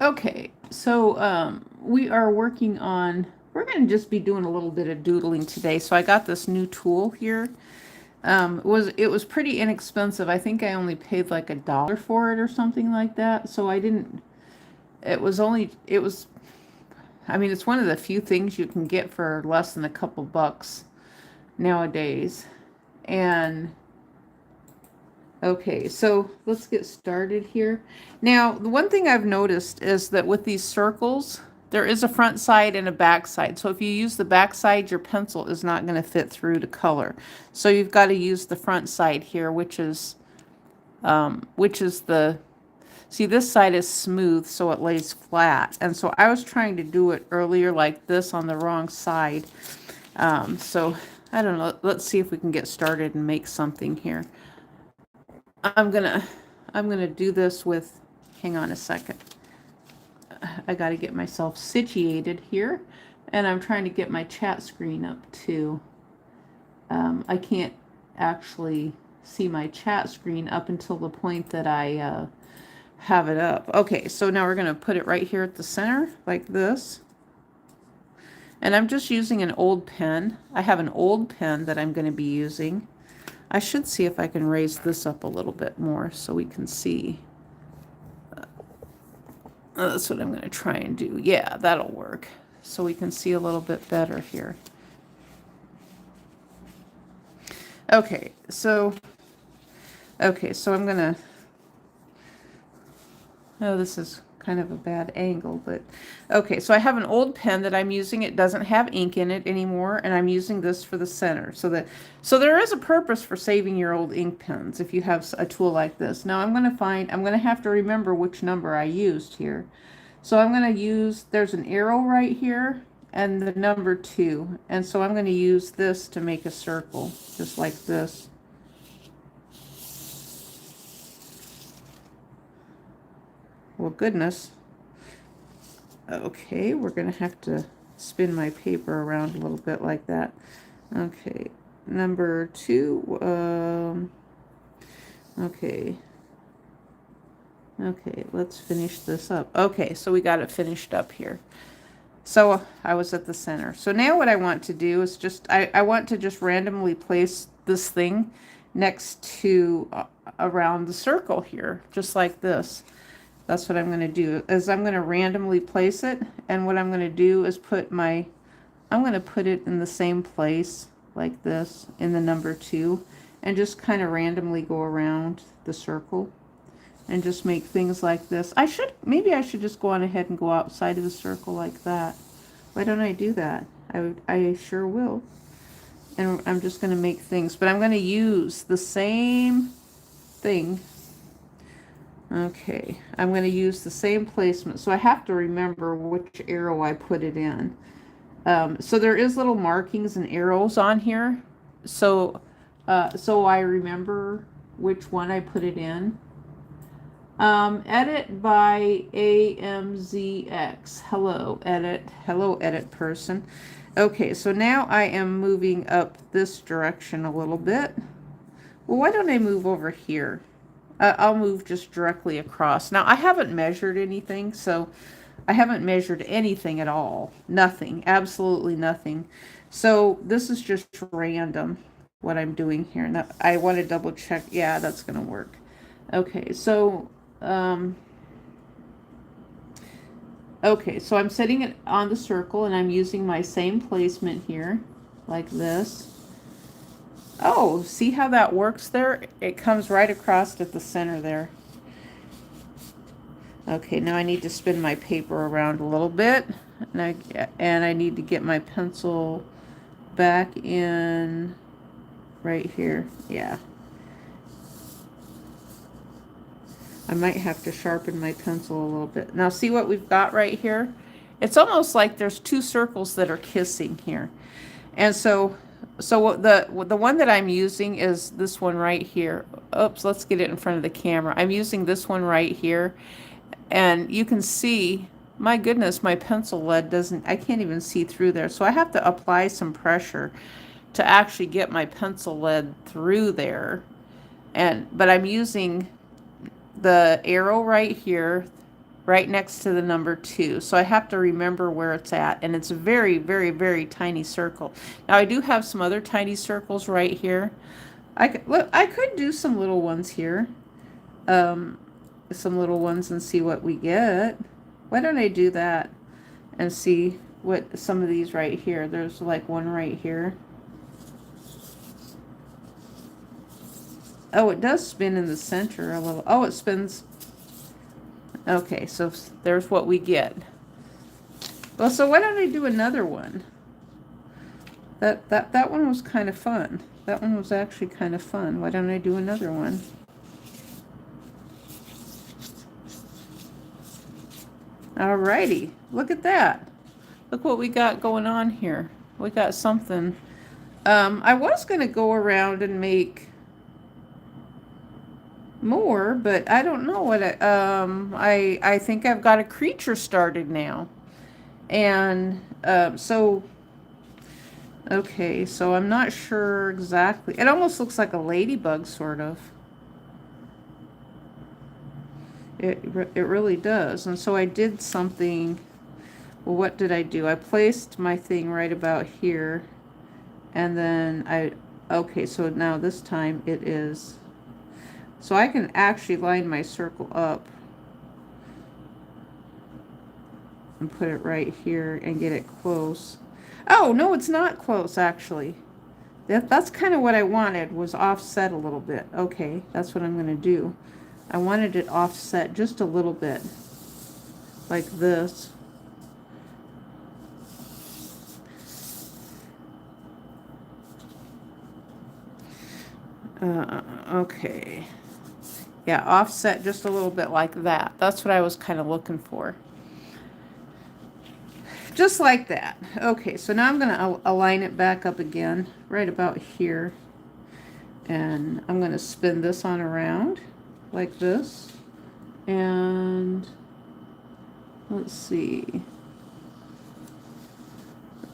Okay, so we are working on, we're going to just be doing a little bit of doodling today. So I got this new tool here. It was pretty inexpensive. I think I only paid like $1 for it or something like that. So I didn't, it was, I mean, it's one of the few things you can get for less than a couple bucks nowadays. And okay, so let's get started here. Now, the one thing I've noticed is that with these circles, there is a front side and a back side. So if you use the back side, your pencil is not going to fit through the color. So you've got to use the front side here, which is the, see, this side is smooth, so it lays flat. And so I was trying to do it earlier like this on the wrong side. So I don't know. Let's see if we can get started and make something here. I'm gonna do this with, hang on a second. I gotta get myself situated here, and I'm trying to get my chat screen up too. I can't actually see my chat screen up until the point that I have it up. Okay, so now we're gonna put it right here at the center, like this. And I'm just using an old pen. I have an old pen that I'm gonna be using. I should see if I can raise this up a little bit more so we can see. That's what I'm going to try and do. Yeah, that'll work. So we can see a little bit better here. Okay, so I'm going to, oh, this is kind of a bad angle, but okay, so I have an old pen that I'm using. It doesn't have ink in it anymore, and I'm using this for the center. So there is a purpose for saving your old ink pens if you have a tool like this. Now I'm going to have to remember which number I used here. So I'm going to use, there's an arrow right here and the number 2. And so I'm going to use this to make a circle, just like this. Well, goodness. Okay, we're going to have to spin my paper around a little bit like that. Okay, number 2. Okay. Okay, let's finish this up. Okay, so we got it finished up here. So I was at the center. So now what I want to do is just, I want to just randomly place this thing next to around the circle here, just like this. That's what I'm going to do, is I'm going to randomly place it, and what I'm going to do is I'm going to put it in the same place like this in the number 2, and just kind of randomly go around the circle and just make things like this. Maybe I should just go on ahead and go outside of the circle like that. Why don't I do that? I sure will. And I'm just going to make things, but I'm going to use the same thing. Okay, I'm going to use the same placement, so I have to remember which arrow I put it in. So there is little markings and arrows on here, so I remember which one I put it in. Edit by AMZX. Hello, edit person. Okay, so now I am moving up this direction a little bit. Well, why don't I move over here? I'll move just directly across. Now, I haven't measured anything, so I haven't measured anything at all. Nothing, absolutely nothing. So this is just random, what I'm doing here. Now, I want to double check. Yeah, that's going to work. Okay, so, so I'm setting it on the circle, and I'm using my same placement here, like this. Oh, see how that works there? It comes right across at the center there. Okay, now I need to spin my paper around a little bit, and I need to get my pencil back in right here. Yeah. I might have to sharpen my pencil a little bit. Now see what we've got right here? It's almost like there's 2 circles that are kissing here. And so the one that I'm using is this one right here. Oops, let's get it in front of the camera. I'm using this one right here. And you can see, my goodness, my pencil lead I can't even see through there. So I have to apply some pressure to actually get my pencil lead through there. But I'm using the arrow right here, right next to the number 2. So I have to remember where it's at. And it's a very, very, very tiny circle. Now I do have some other tiny circles right here. I could do some little ones here. Some little ones and see what we get. Why don't I do that and see what some of these right here. There's like one right here. Oh, it does spin in the center a little. Oh, it spins. Okay, so there's what we get. Well, so why don't I do another one? That one was kind of fun. That one was actually kind of fun. Why don't I do another one? Alrighty, look at that. Look what we got going on here. We got something. I was going to go around and make more, but I don't know what I think I've got a creature started now. And so okay, so I'm not sure exactly. It almost looks like a ladybug sort of. It really does. And so I did something. Well, what did I do? I placed my thing right about here, and then okay, so now this time it is, so I can actually line my circle up and put it right here and get it close. Oh, no, it's not close, actually. That's kind of what I wanted, was offset a little bit. Okay, that's what I'm going to do. I wanted it offset just a little bit, like this. Okay. Yeah, offset just a little bit like that. That's what I was kind of looking for. Just like that. Okay, so now I'm going to align it back up again, right about here. And I'm going to spin this on around, like this. And let's see.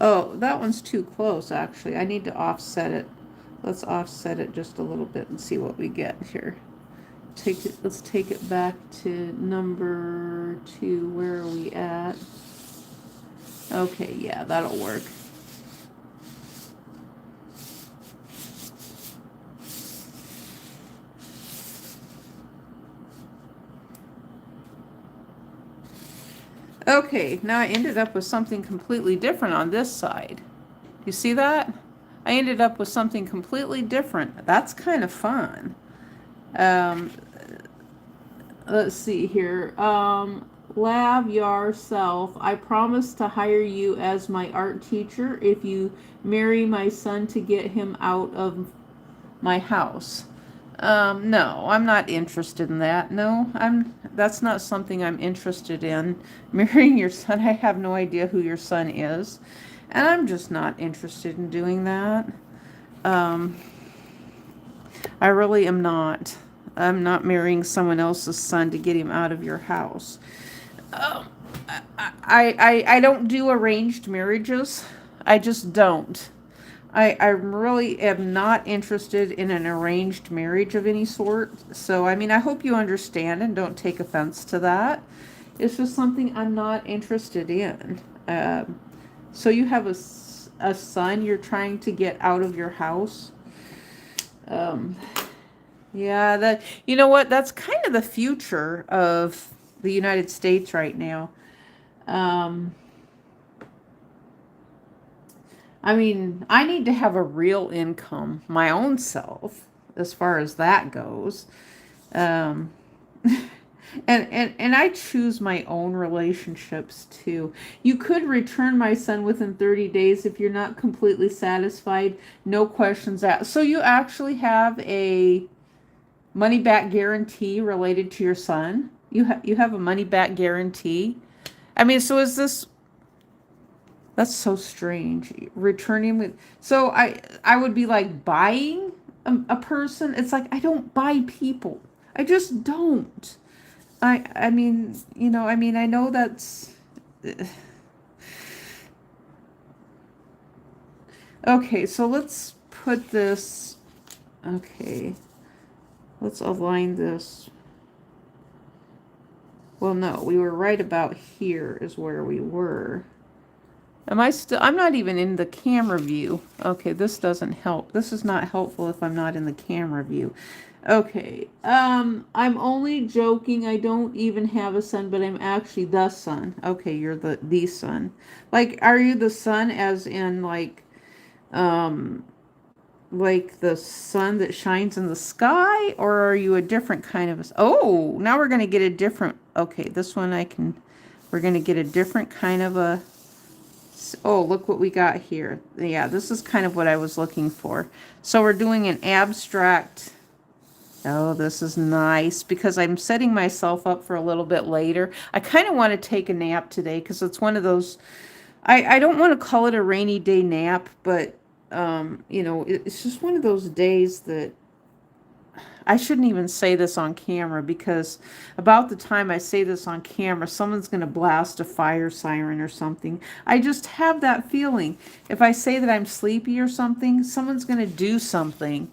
Oh, that one's too close, actually. I need to offset it. Let's offset it just a little bit and see what we get here. Let's take it back to number 2. Where are we at? Okay, yeah, that'll work. Okay, now I ended up with something completely different on this side. You see that? I ended up with something completely different. That's kind of fun. Let's see here. Love yourself. I promise to hire you as my art teacher if you marry my son to get him out of my house. No, I'm not interested in that. No, that's not something I'm interested in. Marrying your son, I have no idea who your son is. And I'm just not interested in doing that. I really am not. I'm not marrying someone else's son to get him out of your house. I don't do arranged marriages. I just don't. I really am not interested in an arranged marriage of any sort. So, I mean, I hope you understand and don't take offense to that. It's just something I'm not interested in. So you have a son you're trying to get out of your house. Yeah, you know what? That's kind of the future of the United States right now. I mean, I need to have a real income, my own self, as far as that goes. And I choose my own relationships too. You could return my son within 30 days if you're not completely satisfied. No questions asked. So you actually have a money back guarantee related to your son? You have a money back guarantee? I mean, so is this, that's so strange. Returning with, so I would be like buying a person. It's like, I don't buy people. I just don't. I mean, you know, I mean, I know that's, okay, so let's put this, okay, let's align this. Well, no, we were right about here is where we were. Am I still, I'm not even in the camera view. Okay, this doesn't help. This is not helpful if I'm not in the camera view. Okay, I'm only joking. I don't even have a son, but I'm actually the son. Okay, you're the son. Like, are you the sun as in like the sun that shines in the sky, or are you a different kind of oh, now we're going to get a different, okay, this one we're going to get a different kind of a, oh, look what we got here. Yeah, this is kind of what I was looking for. So we're doing an abstract. Oh, this is nice because I'm setting myself up for a little bit later. I kind of want to take a nap today because it's one of those, I don't want to call it a rainy day nap, but you know, it's just one of those days that I shouldn't even say this on camera because about the time I say this on camera, someone's going to blast a fire siren or something. I just have that feeling. If I say that I'm sleepy or something, someone's going to do something.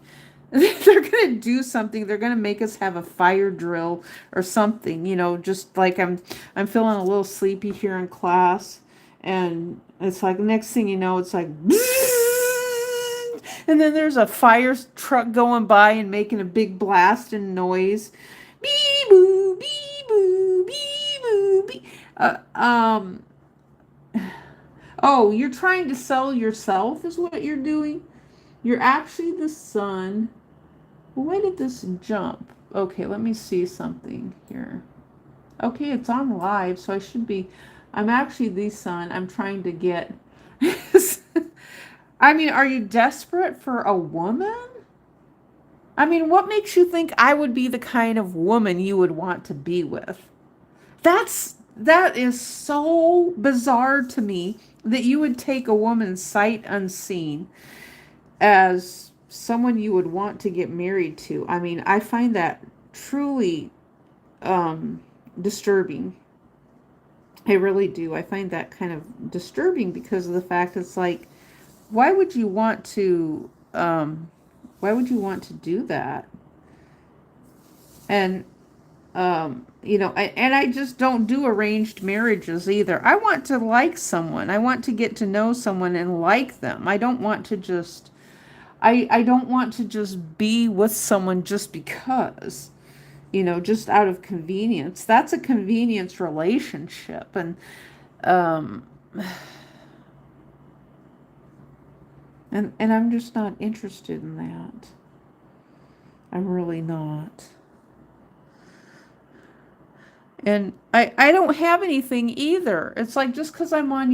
They're going to do something. They're going to make us have a fire drill or something, you know, just like I'm feeling a little sleepy here in class, and it's like next thing you know, it's like and then there's a fire truck going by and making a big blast and noise. Bee boo, bee boo, bee boo, bee. Oh, you're trying to sell yourself is what you're doing? You're actually the sun. Why did this jump? Okay, let me see something here. Okay, it's on live, so I'm actually the sun. I'm trying to get, I mean, are you desperate for a woman? I mean, what makes you think I would be the kind of woman you would want to be with? That is so bizarre to me that you would take a woman sight unseen as someone you would want to get married to. I mean, I find that truly disturbing. I really do. I find that kind of disturbing because of the fact it's like, why would you want to do that? And you know, I just don't do arranged marriages either. I want to like someone. I want to get to know someone and like them. I don't want to just be with someone just because, you know, just out of convenience. That's a convenience relationship. And and I'm just not interested in that. I'm really not. And I don't have anything either. It's like just because I'm on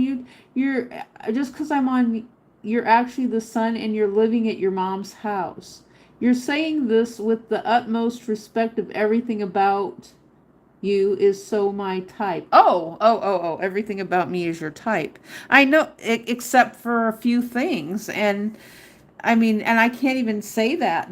you're actually the son and you're living at your mom's house. You're saying this with the utmost respect of everything about you is so my type. Oh, everything about me is your type. I know, except for a few things. And I mean, and I can't even say that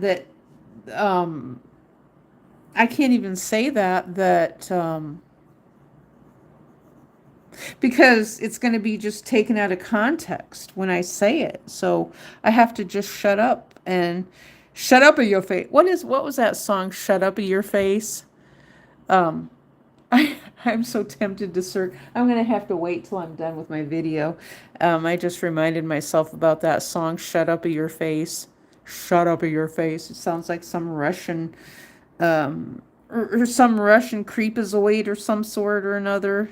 because it's going to be just taken out of context when I say it. So I have to just shut up and shut up in your face. What was that song? Shut up in your face. I'm so tempted to search. I'm going to have to wait till I'm done with my video. I just reminded myself about that song, Shut Up in Your Face. Shut up in your face. It sounds like some Russian, or some Russian creepazoid or some sort or another.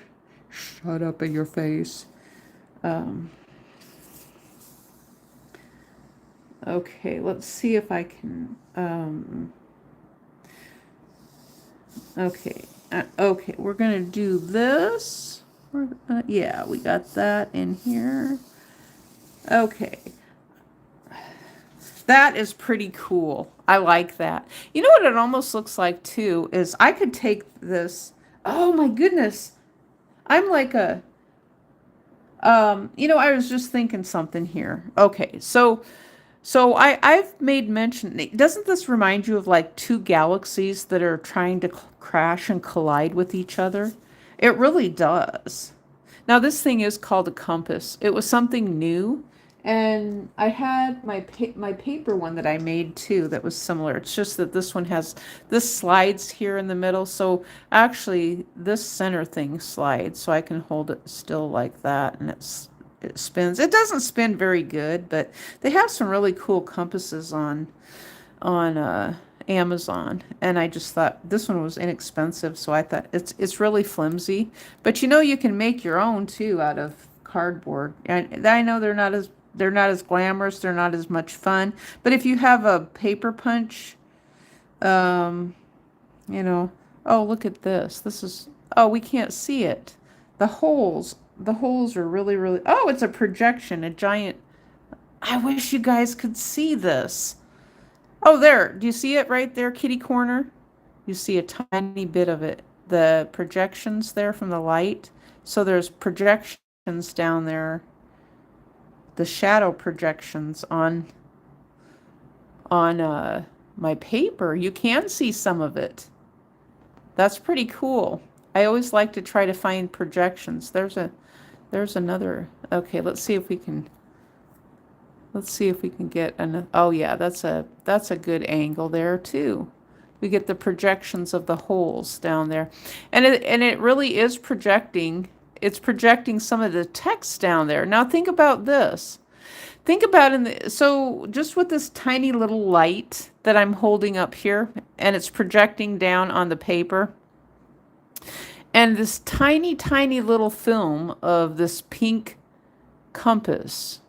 Shut up in your face. Okay, let's see if I can, okay. Okay, we're going to do this. Yeah, we got that in here. Okay. That is pretty cool. I like that. You know what it almost looks like too is I could take this. Oh my goodness. I'm like a you know, I was just thinking something here. Okay. So I've made mention, doesn't this remind you of like two galaxies that are trying to crash and collide with each other? It really does. Now this thing is called a compass. It was something new And I had my paper one that I made too that was similar. It's just that this one has, this slides here in the middle. So actually this center thing slides, so I can hold it still like that, and it spins. It doesn't spin very good, but they have some really cool compasses on Amazon, and I just thought this one was inexpensive, so I thought it's really flimsy, but you know you can make your own too out of cardboard. And I know they're not as glamorous, they're not as much fun, but if you have a paper punch, um, you know, oh, look at this. This is, oh, we can't see it. The holes are really, really, oh, it's a projection, a giant, I wish you guys could see this. Oh, there. Do you see it right there, kitty corner? You see a tiny bit of it. The projections there from the light. So there's projections down there. The shadow projections on my paper. You can see some of it. That's pretty cool. I always like to try to find projections. There's another. Okay, let's see if we can get an, oh yeah, that's a good angle there too. We get the projections of the holes down there. And it really is projecting, it's projecting some of the text down there. Now think about this. Think about so just with this tiny little light that I'm holding up here, and it's projecting down on the paper. And this tiny, tiny little film of this pink compass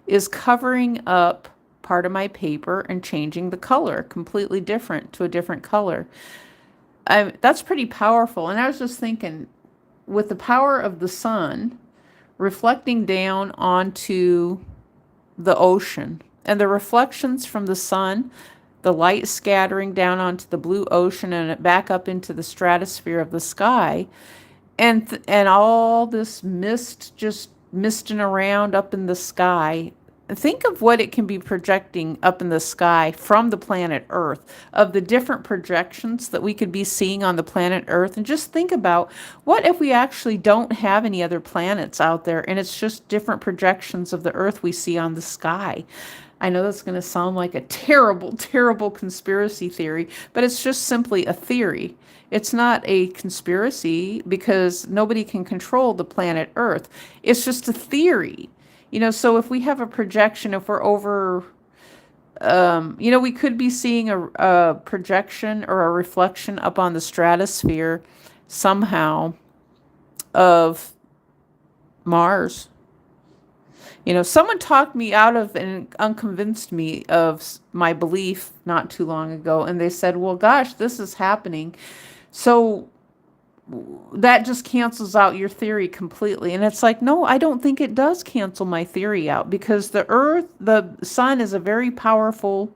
is covering up part of my paper and changing the color completely different to a different color. That's pretty powerful. And I was just thinking, with the power of the sun reflecting down onto the ocean and the reflections from the sun, the light scattering down onto the blue ocean and back up into the stratosphere of the sky, and all this mist just misting around up in the sky. Think of what it can be projecting up in the sky from the planet Earth, of the different projections that we could be seeing on the planet Earth. And just think about, what if we actually don't have any other planets out there and it's just different projections of the Earth we see on the sky? I know that's going to sound like a terrible, terrible conspiracy theory, but it's just simply a theory. It's not a conspiracy because nobody can control the planet Earth. It's just a theory. You know, so if we have a projection, if we're over, you know, we could be seeing a projection or a reflection up on the stratosphere somehow of Mars. You know, someone talked me out of and unconvinced me of my belief not too long ago. And they said, well, gosh, this is happening. So that just cancels out your theory completely. And it's like, no, I don't think it does cancel my theory out, because the sun is a very powerful,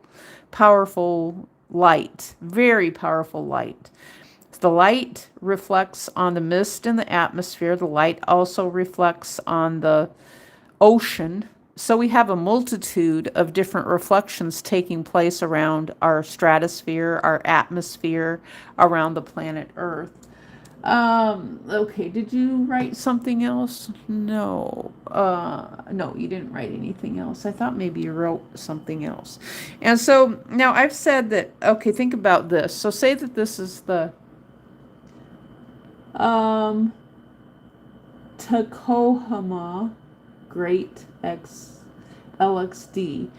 powerful light, very powerful light. The light reflects on the mist in the atmosphere. The light also reflects on the ocean. So we have a multitude of different reflections taking place around our stratosphere, our atmosphere, around the planet Earth. Okay, did you write something else? No. No, you didn't write anything else. I thought maybe you wrote something else. And so now I've said that, okay, think about this. So say that this is the Tacoma Great X LXD.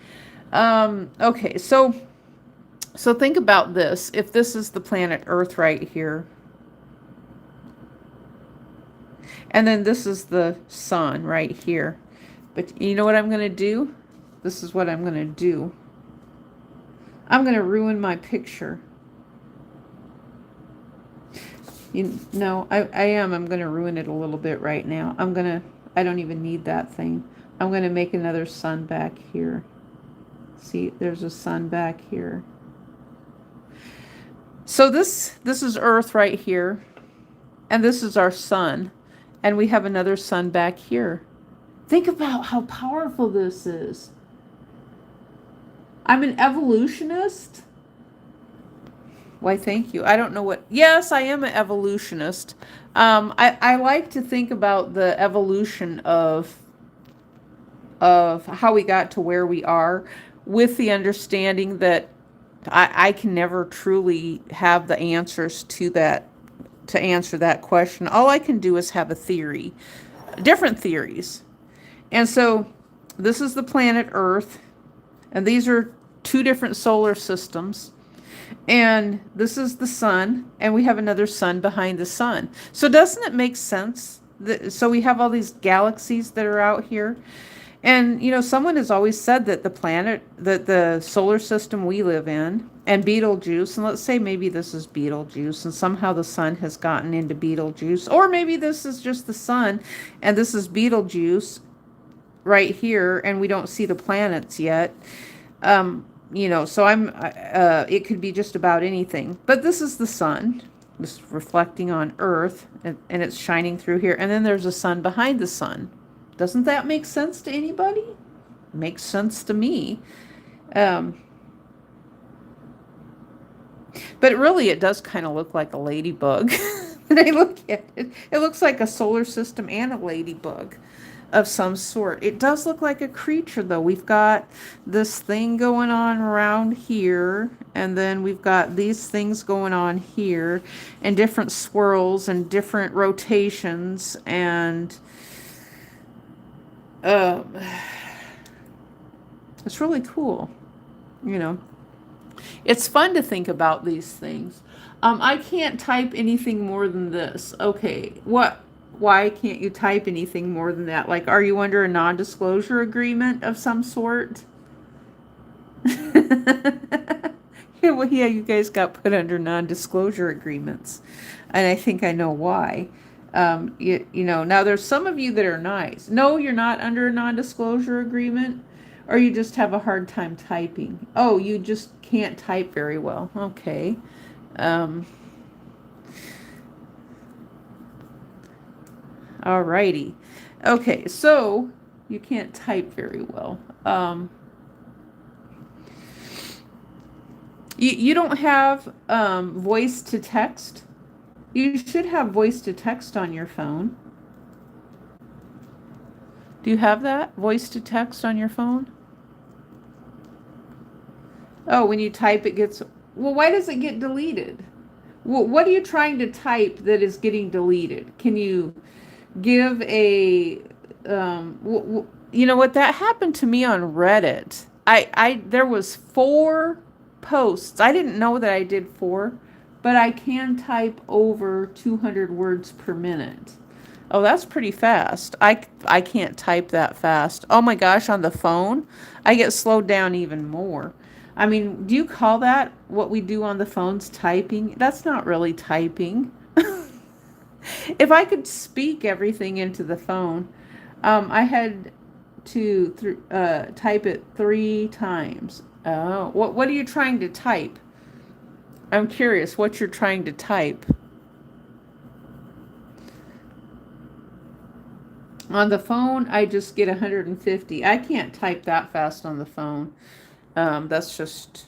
Okay, so think about this. If this is the planet Earth right here, and then this is the sun right here. But you know what I'm going to do? This is what I'm going to do. I'm going to ruin my picture. No, I am. I'm going to ruin it a little bit right now. I don't even need that thing. I'm going to make another sun back here. See, there's a sun back here. So this is Earth right here. And this is our sun. And we have another sun back here. Think about how powerful this is. I'm an evolutionist. Why, thank you. I don't know what... Yes, I am an evolutionist. I like to think about the evolution of of how we got to where we are, with the understanding that I can never truly have the answers to that, to answer that question. All I can do is have a theory, different theories. And so this is the planet Earth, and these are two different solar systems. And this is the sun, and we have another sun behind the sun. So doesn't it make sense that, so we have all these galaxies that are out here? And, you know, someone has always said that the planet, that the solar system we live in, and Betelgeuse, and let's say maybe this is Betelgeuse, and somehow the sun has gotten into Betelgeuse, or maybe this is just the sun, and this is Betelgeuse right here, and we don't see the planets yet. You know, so it could be just about anything. But this is the sun, just reflecting on Earth, and it's shining through here, and then there's a sun behind the sun. Doesn't that make sense to anybody? Makes sense to me. But really, it does kind of look like a ladybug. When I look at it, it looks like a solar system and a ladybug of some sort. It does look like a creature, though. We've got this thing going on around here, and then we've got these things going on here, and different swirls and different rotations, and it's really cool, you know. It's fun to think about these things. I can't type anything more than this. Okay, why can't you type anything more than that? Like, are you under a non-disclosure agreement of some sort? Well, yeah, you guys got put under non-disclosure agreements, and I think I know why. You know, now there's some of you that are nice. No, you're not under a non-disclosure agreement, or you just have a hard time typing. Oh, you just can't type very well. Okay. Alrighty. Okay, so you can't type very well. You don't have voice to text. You should have voice to text on your phone. Do you have that? Voice to text on your phone? Oh, when you type it gets... Well, why does it get deleted? Well, what are you trying to type that is getting deleted? Can you give a... you know what? That happened to me on Reddit. There was 4 posts. I didn't know that I did 4, but I can type over 200 words per minute. Oh, that's pretty fast. I can't type that fast. Oh my gosh, on the phone, I get slowed down even more. I mean, do you call that what we do on the phones typing? That's not really typing. If I could speak everything into the phone, I had to type it 3 times. Oh, what are you trying to type? I'm curious what you're trying to type. On the phone, I just get 150. I can't type that fast on the phone. That's just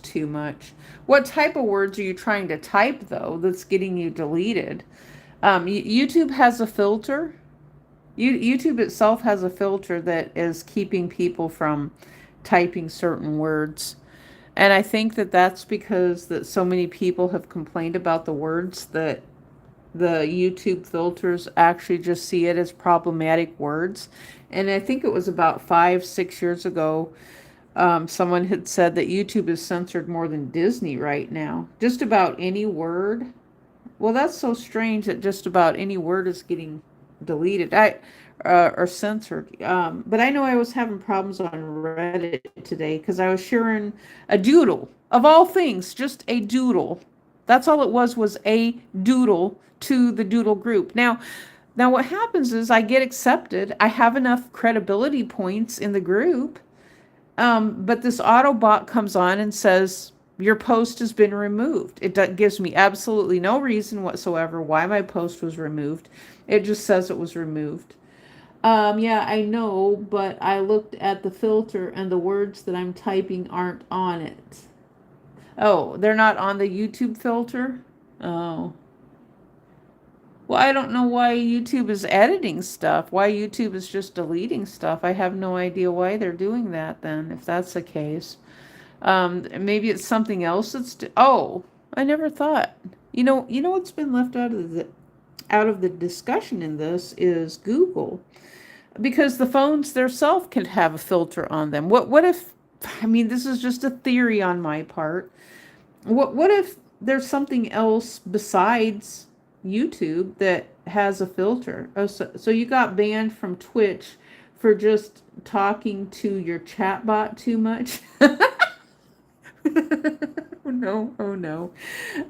too much. What type of words are you trying to type, though, that's getting you deleted? YouTube has a filter. YouTube itself has a filter that is keeping people from typing certain words. And I think that that's because that so many people have complained about the words that the YouTube filters actually just see it as problematic words. And I think it was about 5-6 years ago, someone had said that YouTube is censored more than Disney right now. Just about any word. Well, that's so strange that just about any word is getting deleted or censored. But I know I was having problems on Reddit today because I was sharing a doodle. Of all things, just a doodle. That's all it was a doodle to the doodle group. Now what happens is I get accepted. I have enough credibility points in the group. But this Autobot comes on and says, your post has been removed. It gives me absolutely no reason whatsoever why my post was removed. It just says it was removed. Yeah, I know, but I looked at the filter and the words that I'm typing aren't on it. Oh, they're not on the YouTube filter? Oh. Well, I don't know why YouTube is editing stuff, why YouTube is just deleting stuff. I have no idea why they're doing that then, if that's the case. Maybe it's something else oh, I never thought. You know what's been left out of the discussion in this is Google. Because the phones themselves can have a filter on them. What if, I mean, this is just a theory on my part. What if there's something else besides YouTube that has a filter? Oh, so you got banned from Twitch for just talking to your chatbot too much? Oh no, oh no.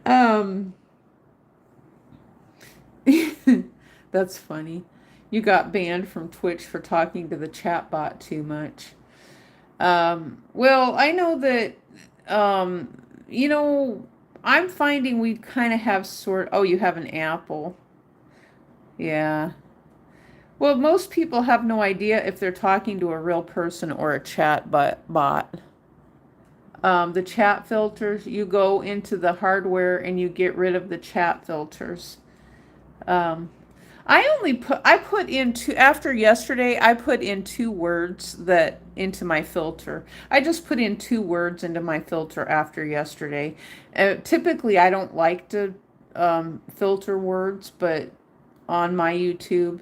Um, that's funny. You got banned from Twitch for talking to the chatbot too much. Well, I know that, um, you know, I'm finding we kind of have oh, you have an Apple. Yeah. Well, most people have no idea if they're talking to a real person or a chat bot. The chat filters, you go into the hardware and you get rid of the chat filters. Um, I put in after yesterday, I put in 2 words into my filter. I just put in 2 words into my filter after yesterday. Typically, I don't like to filter words, but on my YouTube,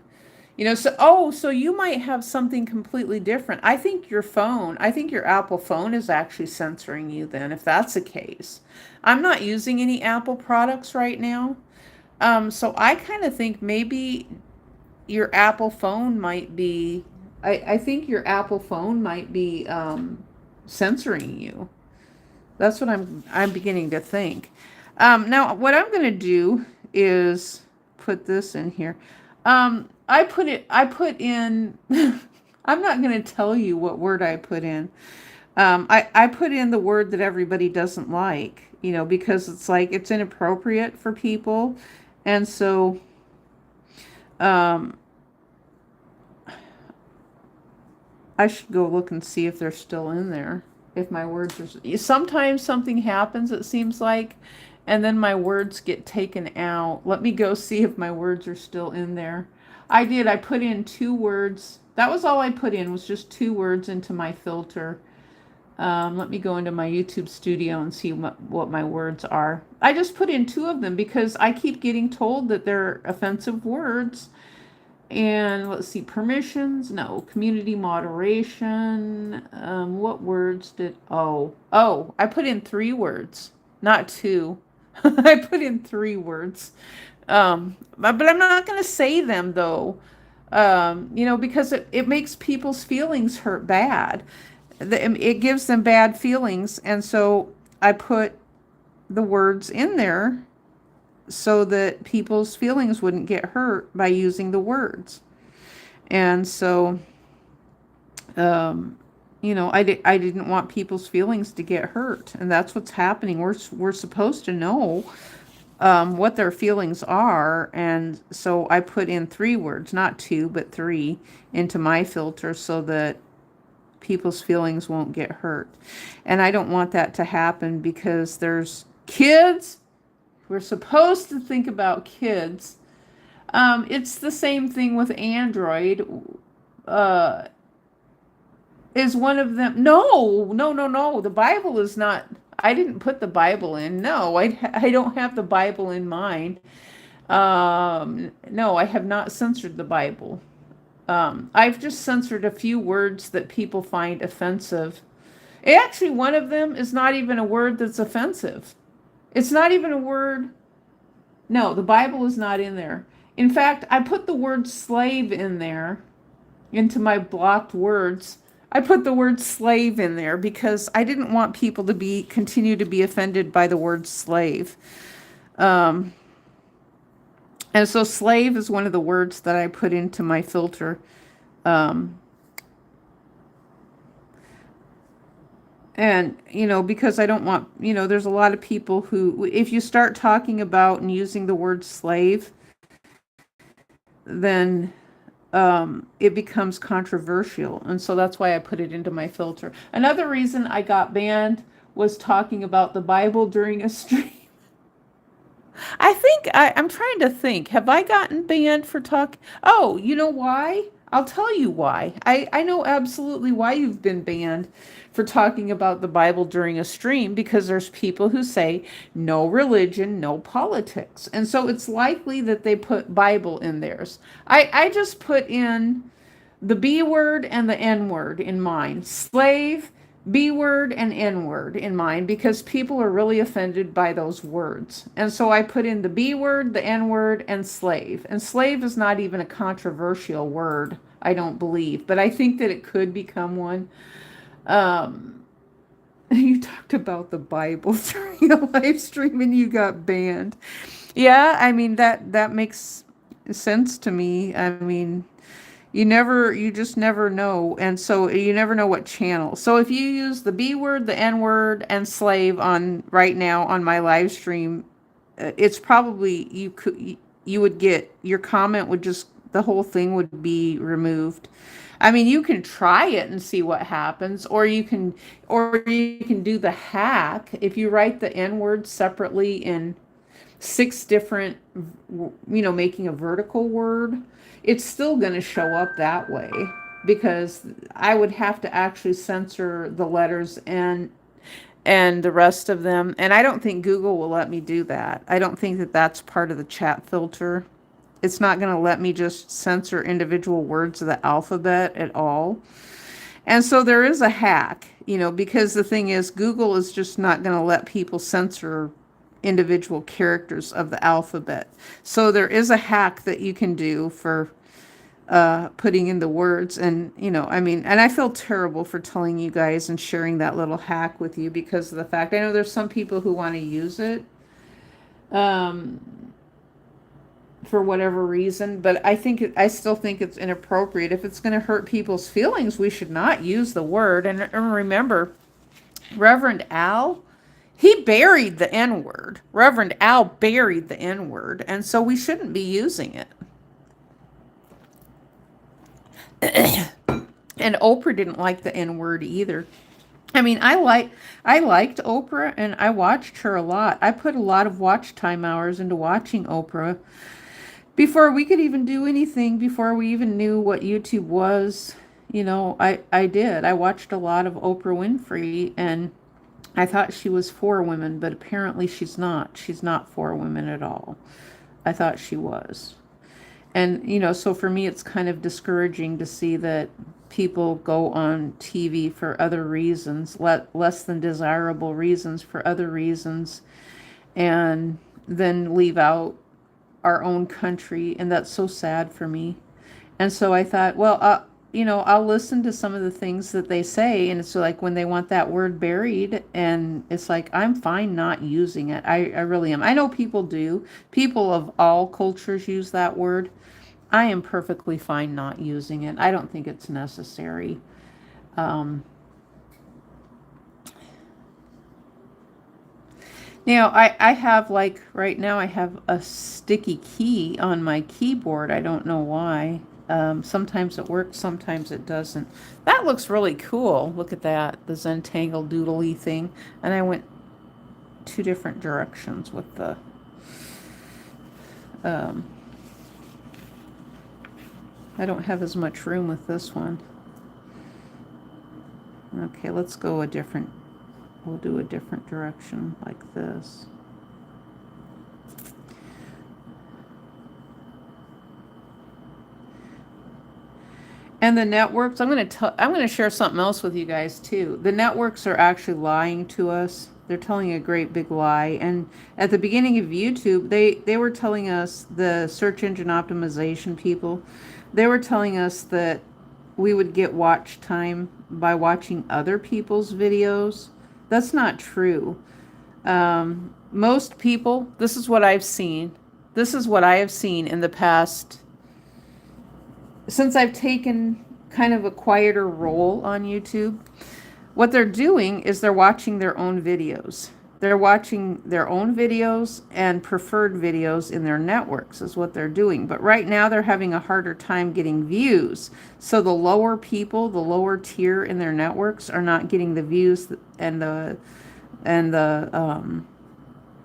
so you might have something completely different. I think your Apple phone is actually censoring you then, if that's the case. I'm not using any Apple products right now. So I kind of think maybe your Apple phone might be, I think your Apple phone might be censoring you. That's what I'm beginning to think. Now, what I'm going to do is put this in here. I put in, I'm not going to tell you what word I put in. I put in the word that everybody doesn't like, because it's like it's inappropriate for people. And so, I should go look and see if they're still in there. If my words are, sometimes something happens, it seems like, and then my words get taken out. Let me go see if my words are still in there. I did. I put in 2 words. That was all I put in, was just 2 words into my filter. Let me go into my YouTube studio and see what my words are. I just put in 2 of them because I keep getting told that they're offensive words. And let's see, permissions, no, community moderation. What words I put in 3 words, not 2. I put in 3 words. But I'm not going to say them though, because it makes people's feelings hurt bad. It gives them bad feelings. And so I put the words in there so that people's feelings wouldn't get hurt by using the words. And so, I didn't want people's feelings to get hurt. And that's what's happening. We're supposed to know what their feelings are. And so I put in 3 words, not 2, but 3 into my filter so that people's feelings won't get hurt. And I don't want that to happen because there's kids. We're supposed to think about kids. It's the same thing with Android. Is one of them? No. The Bible is not. I didn't put the Bible in. No, I don't have the Bible in mind. No, I have not censored the Bible. I've just censored a few words that people find offensive. Actually, one of them is not even a word that's offensive. It's not even a word. No, the Bible is not in there. In fact, I put the word slave in there into my blocked words. I put the word slave in there because I didn't want people to continue to be offended by the word slave. And so slave is one of the words that I put into my filter. And, because I don't want, there's a lot of people who, if you start talking about and using the word slave, then it becomes controversial. And so that's why I put it into my filter. Another reason I got banned was talking about the Bible during a stream. I'm trying to think. Have I gotten banned for talk? Oh, you know why? I'll tell you why. I know absolutely why you've been banned for talking about the Bible during a stream, because there's people who say no religion, no politics. And so it's likely that they put Bible in theirs. I just put in the B word and the N word in mine. Slave, B word, and N word in mine, because people are really offended by those words. And so I put in the B word, the N word, and slave. And slave is not even a controversial word, I don't believe, but I think that it could become one. Um, you talked about the Bible during a live stream and you got banned. Yeah, I mean that makes sense to me. I mean, you just never know. And so you never know what channel. So if you use the B word, the N word, and slave on right now on my live stream, it's probably, you would get, your comment would just, the whole thing would be removed. I mean, you can try it and see what happens, or you can do the hack. If you write the N word separately in 6 different, making a vertical word, it's still going to show up that way, because I would have to actually censor the letters and the rest of them. And I don't think Google will let me do that. I don't think that that's part of the chat filter. It's not going to let me just censor individual words of the alphabet at all. And so there is a hack, because the thing is, Google is just not going to let people censor individual characters of the alphabet. So there is a hack that you can do for putting in the words. And, and I feel terrible for telling you guys and sharing that little hack with you, because of the fact, I know there's some people who want to use it for whatever reason, but I still think it's inappropriate. If it's going to hurt people's feelings, we should not use the word. And remember, Reverend Al, he buried the N word. Reverend Al buried the N word, and so we shouldn't be using it. And Oprah didn't like the N word either. I mean, I liked Oprah, and I watched her a lot. I put a lot of watch time hours into watching Oprah before we could even do anything, before we even knew what YouTube was. I did. I watched a lot of Oprah Winfrey, and I thought she was for women, but apparently she's not. She's not for women at all. I thought she was. And, so for me, it's kind of discouraging to see that people go on TV for other reasons, less than desirable reasons, for other reasons, and then leave out our own country. And that's so sad for me. And so I thought, well, I'll listen to some of the things that they say. And it's like when they want that word buried, and it's like, I'm fine not using it. I really am. I know people do. People of all cultures use that word. I am perfectly fine not using it. I don't think it's necessary. Now, I have, like, right now I have a sticky key on my keyboard. I don't know why. Sometimes it works, sometimes it doesn't. That looks really cool. Look at that, the zentangle doodly thing. And I went 2 different directions with the... I don't have as much room with this one. Okay, let's go we'll do a different direction like this. And the networks, I'm going to share something else with you guys too. The networks are actually lying to us. They're telling a great big lie. And at the beginning of YouTube, they were telling us, the search engine optimization people, they were telling us that we would get watch time by watching other people's videos. That's not true. Most people, this is what I've seen. This is what I have seen in the past, since I've taken kind of a quieter role on YouTube. What they're doing is they're watching their own videos. They're watching their own videos and preferred videos in their networks is what they're doing. But right now they're having a harder time getting views. So the lower people, the lower tier in their networks, are not getting the views and the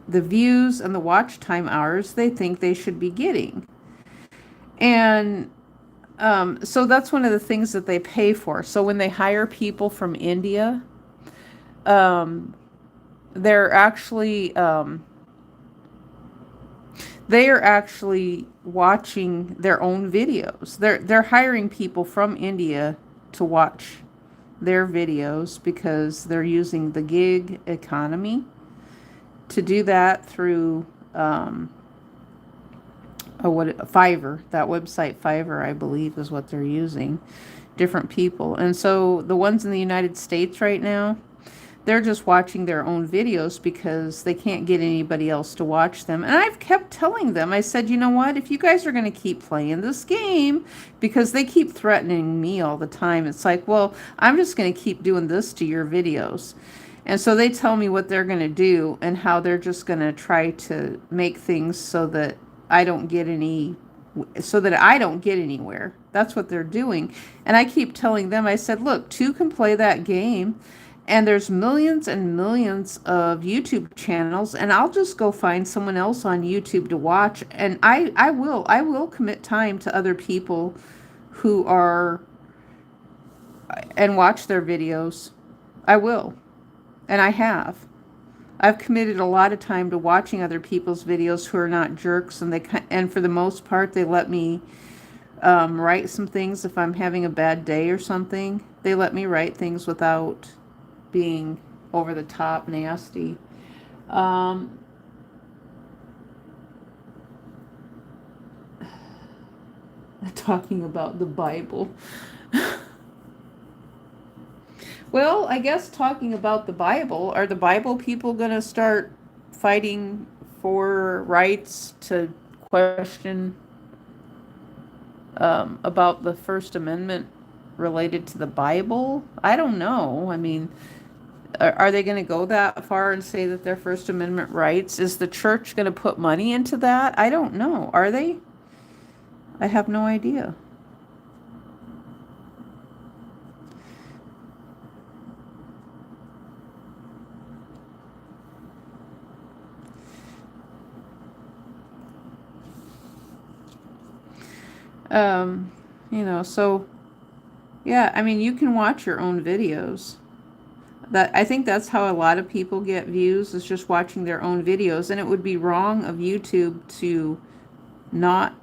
the views and the watch time hours they think they should be getting. And so that's one of the things that they pay for. So when they hire people from India, um, they're actually they are actually watching their own videos. They're hiring people from India to watch their videos because they're using the gig economy to do that through Fiverr. That website Fiverr, I believe, is what they're using. Different people. And so the ones in the United States right now, they're just watching their own videos because they can't get anybody else to watch them. And I've kept telling them, I said, you know what, if you guys are going to keep playing this game, because they keep threatening me all the time, it's like, well, I'm just going to keep doing this to your videos. And so they tell me what they're going to do and how they're just going to try to make things so that I don't get anywhere. That's what they're doing. And I keep telling them, I said, look, two can play that game. And there's millions and millions of YouTube channels, and I'll just go find someone else on YouTube to watch. And I will commit time to other people who are and watch their videos. I will. And I have. I've committed a lot of time to watching other people's videos who are not jerks, and for the most part, they let me write some things if I'm having a bad day or something. They let me write things without being over the top nasty. Talking about the Bible. Well, I guess talking about the Bible, are the Bible people going to start fighting for rights to question about the First Amendment related to the Bible? I don't know. I mean, are they going to go that far and say that they're First Amendment rights? Is the church going to put money into that? I don't know. Are they? I have no idea. So yeah, I mean, you can watch your own videos. I think that's how a lot of people get views, is just watching their own videos. And it would be wrong of YouTube to not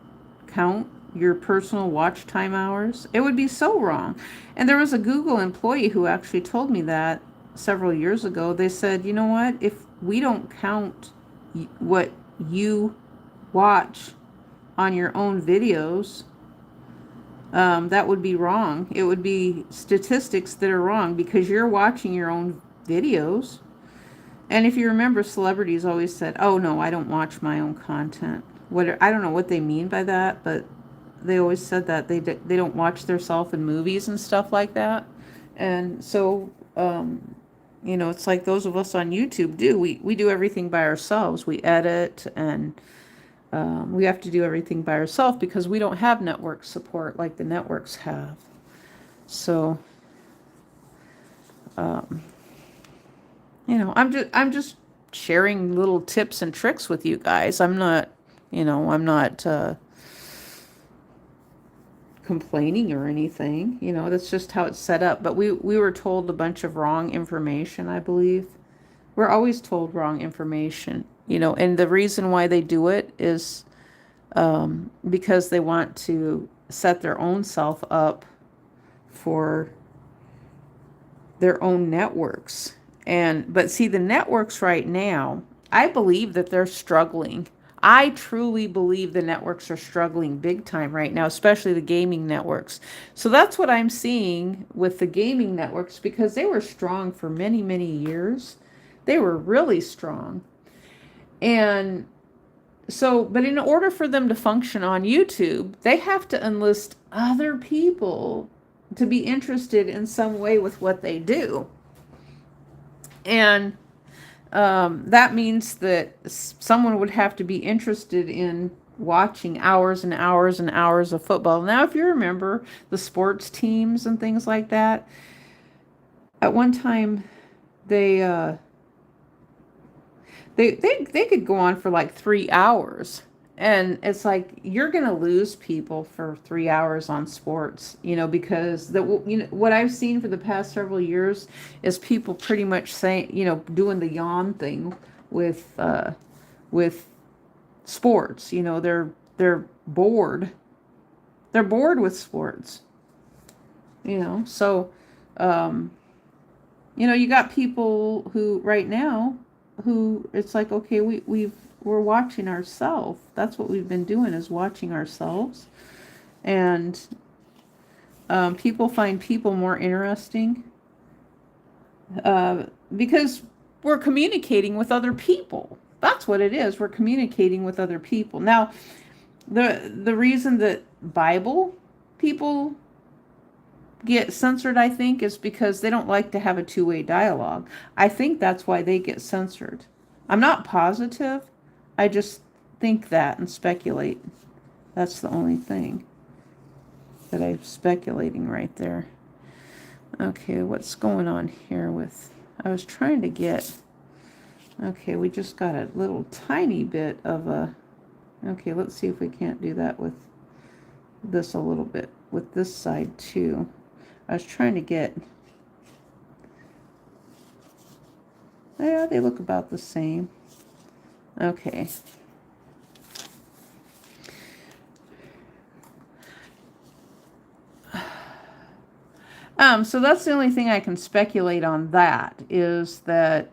count your personal watch time hours. It would be so wrong. And there was a Google employee who actually told me that several years ago. They said, you know what, if we don't count what you watch on your own videos, that would be wrong. It would be statistics that are wrong because you're watching your own videos. And if you remember, celebrities always said, oh no, I don't watch my own content. I don't know what they mean by that, but they always said that they don't watch theirself in movies and stuff like that. And so, it's like those of us on YouTube do. We do everything by ourselves. We edit, and we have to do everything by ourselves because we don't have network support like the networks have. So, I'm just sharing little tips and tricks with you guys. I'm not complaining or anything. That's just how it's set up. But we were told a bunch of wrong information, I believe. We're always told wrong information, and the reason why they do it is because they want to set their own self up for their own networks. But see, the networks right now, I believe that they're struggling. I truly believe the networks are struggling big time right now, especially the gaming networks. So that's what I'm seeing with the gaming networks, because they were strong for many, many years. They were really strong. And so, but in order for them to function on YouTube, they have to enlist other people to be interested in some way with what they do. And that means that someone would have to be interested in watching hours and hours and hours of football. Now, if you remember the sports teams and things like that, at one time they they could go on for like 3 hours. And it's like you're going to lose people for 3 hours on sports, because what I've seen for the past several years is people pretty much saying, doing the yawn thing with sports. They're bored. They're bored with sports. So um, you got people who right now who it's like, okay, we're watching ourselves. That's what we've been doing, is watching ourselves. And people find people more interesting uh, because we're communicating with other people. That's what it is. We're communicating with other people. Now, the reason that Bible people get censored, I think, is because they don't like to have a two-way dialogue. I think that's why they get censored. I'm not positive. I just think that and speculate. That's the only thing that I'm speculating right there. Okay, what's going on here with... I was trying to get... Okay, we just got a little tiny bit of a... Okay, let's see if we can't do that with this a little bit. With this side, too. I was trying to get... Yeah, they look about the same. Okay. So that's the only thing I can speculate on, that is that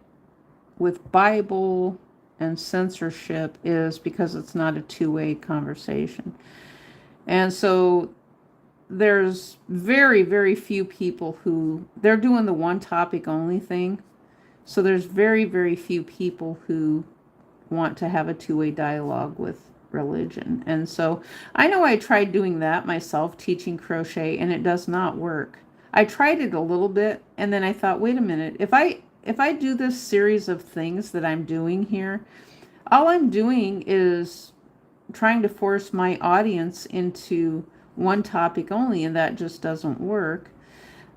with Bible and censorship is because it's not a two-way conversation. And so there's very, very few people who, they're doing the one topic only thing. So there's very, very few people who want to have a two-way dialogue with religion. And so I know I tried doing that myself, teaching crochet, and it does not work. I tried it a little bit, and then I thought, wait a minute, if I do this series of things that I'm doing here, all I'm doing is trying to force my audience into one topic only, and that just doesn't work.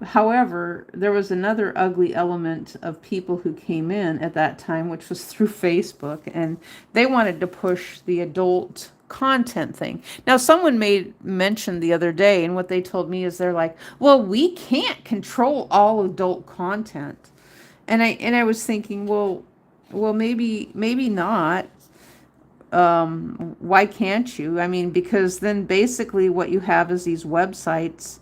However, there was another ugly element of people who came in at that time, which was through Facebook, and they wanted to push the adult content thing. Now, someone made mention the other day, and what they told me is they're like, well, we can't control all adult content. And I was thinking, well, maybe not. Why can't you? I mean, because then basically what you have is these websites,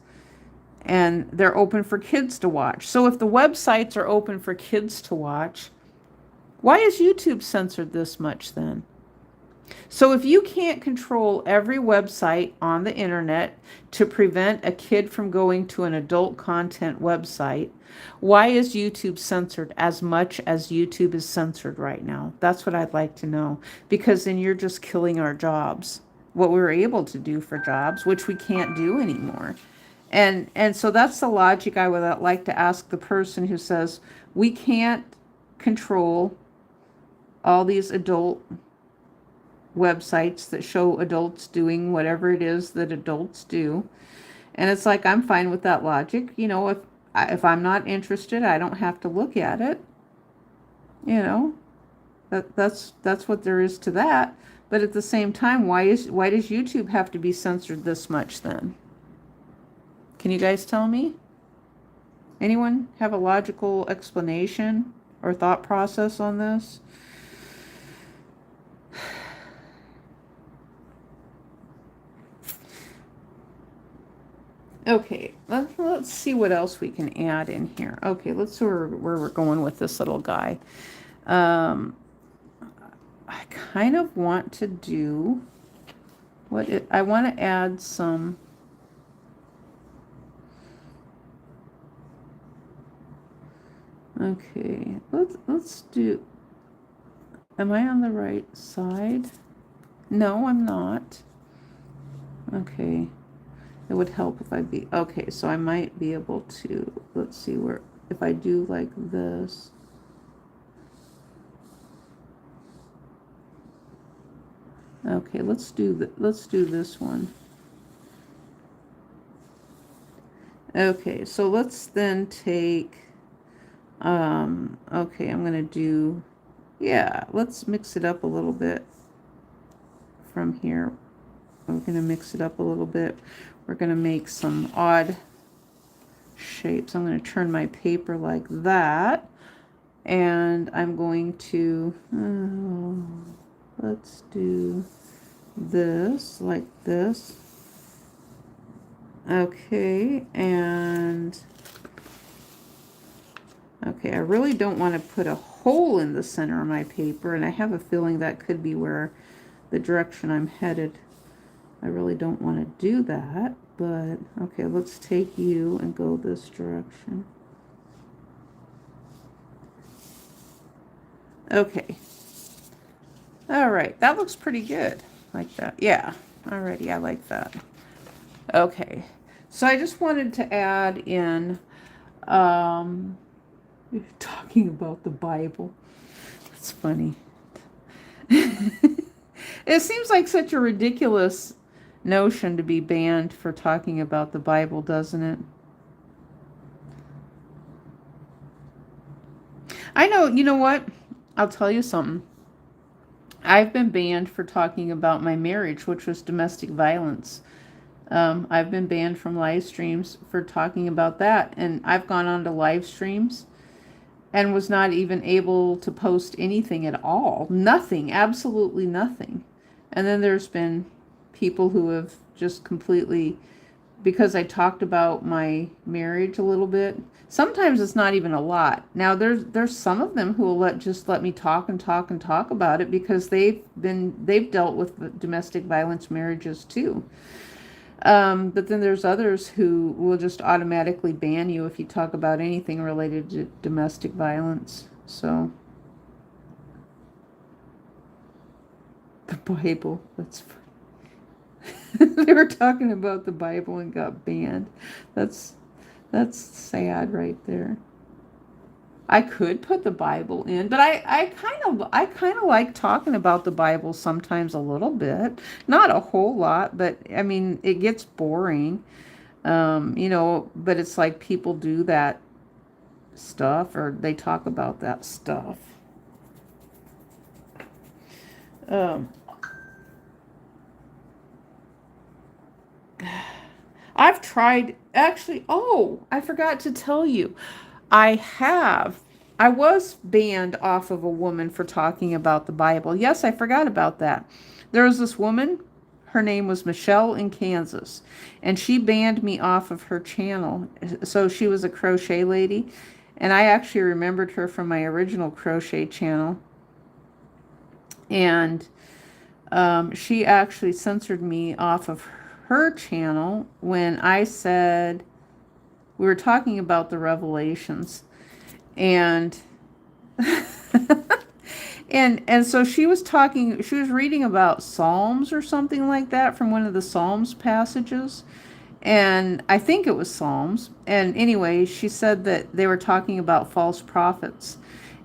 and they're open for kids to watch. So if the websites are open for kids to watch, why is YouTube censored this much then? So if you can't control every website on the internet to prevent a kid from going to an adult content website, why is YouTube censored as much as YouTube is censored right now? That's what I'd like to know. Because then you're just killing our jobs. What we were able to do for jobs, which we can't do anymore. And so that's the logic I would like to ask the person who says, we can't control all these adult websites that show adults doing whatever it is that adults do. And it's like, I'm fine with that logic. If I'm not interested, I don't have to look at it. That's what there is to that. But at the same time, why does YouTube have to be censored this much then? Can you guys tell me? Anyone have a logical explanation or thought process on this? Okay, let's see what else we can add in here. Okay, let's see where we're going with this little guy. I kind of want to do I want to add some... Okay, let's do... Am I on the right side? No, I'm not. Okay. It would help if I'd be... Okay, so I might be able to... Let's see where... If I do like this... Okay, let's do this one. Okay, so let's then take... okay, I'm going to do Yeah, let's mix it up a little bit from here. We're going to mix it up a little bit. We're going to make some odd shapes. I'm going to turn my paper like that. And I'm going to, let's do this, like this. Okay, and, okay, I really don't want to put a hole in the center of my paper, and I have a feeling that could be where the direction I'm headed. I really don't want to do that, but, okay, let's take you and go this direction. Okay. All right, that looks pretty good, like that. Yeah, alrighty, I like that. Okay, so I just wanted to add in, talking about the Bible. It's funny. It seems like such a ridiculous notion to be banned for talking about the Bible, doesn't it? I know, you know what? I'll tell you something. I've been banned for talking about my marriage, which was domestic violence. I've been banned from live streams for talking about that. And I've gone on to live streams and was not even able to post anything at all. Nothing, absolutely nothing. And then there's been people who have just completely, because I talked about my marriage a little bit. Sometimes it's not even a lot. Now there's some of them who will just let me talk and talk and talk about it because they've dealt with domestic violence marriages too. But then there's others who will just automatically ban you if you talk about anything related to domestic violence. So, the Bible, that's funny. They were talking about the Bible and got banned. That's sad right there. I could put the Bible in, but I kind of like talking about the Bible sometimes a little bit. Not a whole lot, but I mean, it gets boring. But it's like people do that stuff or they talk about that stuff. Um, I've tried, actually, oh, I forgot to tell you. I was banned off of a woman for talking about the Bible. Yes, I forgot about that. There was this woman, her name was Michelle in Kansas, and she banned me off of her channel. So she was a crochet lady, and I actually remembered her from my original crochet channel. And she actually censored me off of her channel when I said we were talking about the Revelations, and and so she was reading about Psalms or something like that from one of the Psalms passages, and I think it was Psalms. And anyway, she said that they were talking about false prophets.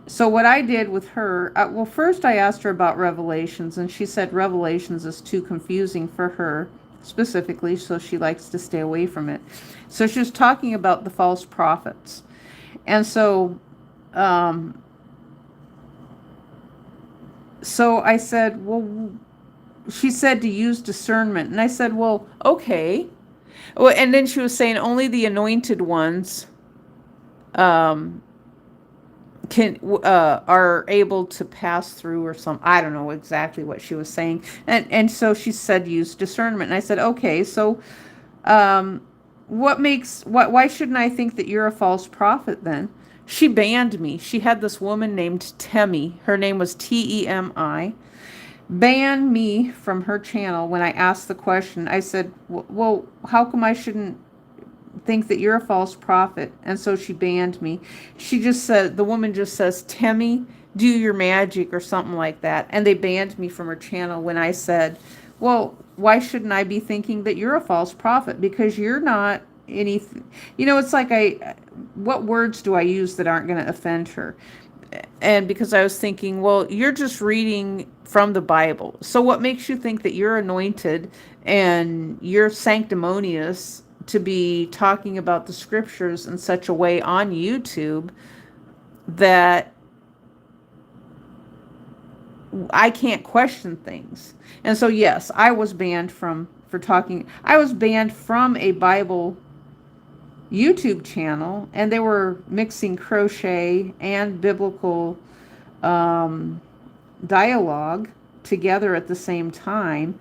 So what I did with her, well, first I asked her about Revelations, and she said Revelations is too confusing for her specifically, so she likes to stay away from it. So she was talking about the false prophets. And so I said, well, she said to use discernment. And I said, well, okay. Well, and then she was saying only the anointed ones um, are able to pass through or some. I don't know exactly what she was saying. And so she said use discernment. And I said, okay, so why shouldn't I think that you're a false prophet then? She banned me. She had this woman named Temi. Her name was Temi. Banned me from her channel when I asked the question. I said, well, how come I shouldn't think that you're a false prophet? And so she banned me. She just said, the woman just says, Temi, do your magic or something like that. And they banned me from her channel when I said, well, why shouldn't I be thinking that you're a false prophet? Because you're not anything. It's like what words do I use that aren't going to offend her? And because I was thinking, well, you're just reading from the Bible. So what makes you think that you're anointed and you're sanctimonious to be talking about the scriptures in such a way on YouTube that I can't question things. And so, yes, I was banned for talking. I was banned from a Bible YouTube channel, and they were mixing crochet and biblical um, dialogue together at the same time.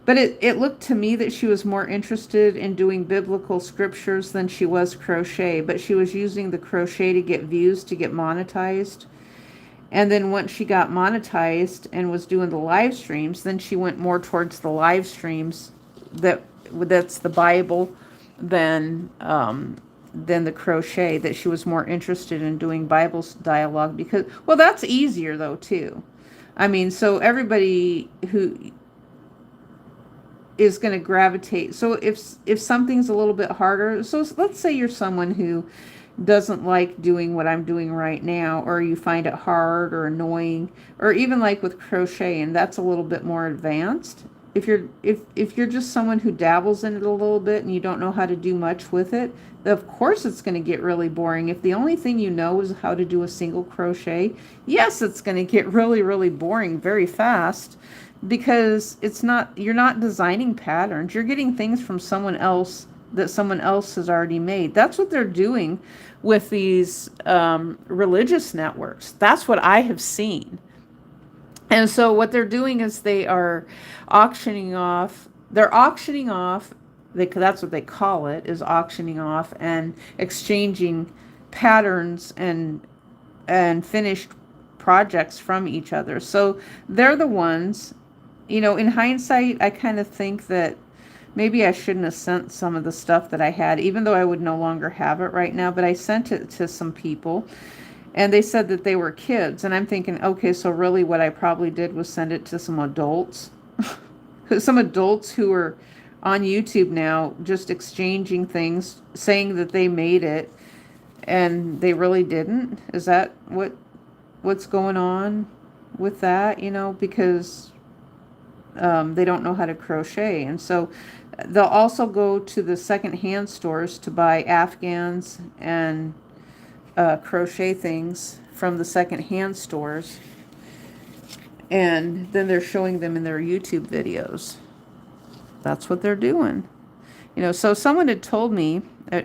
But it looked to me that she was more interested in doing biblical scriptures than she was crochet, but she was using the crochet to get views, to get monetized. And then once she got monetized and was doing the live streams, then she went more towards the live streams that's the Bible than the crochet, that she was more interested in doing Bible dialogue because, well, that's easier though too. I mean, so everybody who is going to gravitate. So if something's a little bit harder, so let's say you're someone who doesn't like doing what I'm doing right now, or you find it hard or annoying, or even like with crochet, and that's a little bit more advanced. If you're just someone who dabbles in it a little bit and you don't know how to do much with it, of course it's going to get really boring. If the only thing you know is how to do a single crochet, yes, it's going to get really, really boring very fast, because you're not designing patterns. You're getting things from someone else that someone else has already made. That's what they're doing with these religious networks. That's what I have seen. And so what they're doing is they are auctioning off. That's what they call it, is auctioning off and exchanging patterns and finished projects from each other. So they're the ones, in hindsight, I kind of think that maybe I shouldn't have sent some of the stuff that I had, even though I would no longer have it right now, but I sent it to some people. And they said that they were kids. And I'm thinking, okay, so really what I probably did was send it to some adults. Some adults who are on YouTube now just exchanging things, saying that they made it, and they really didn't. Is that what's going on with that? Because they don't know how to crochet. And so they'll also go to the secondhand stores to buy Afghans and crochet things from the secondhand stores, and then they're showing them in their YouTube videos. That's what they're doing. So someone had told me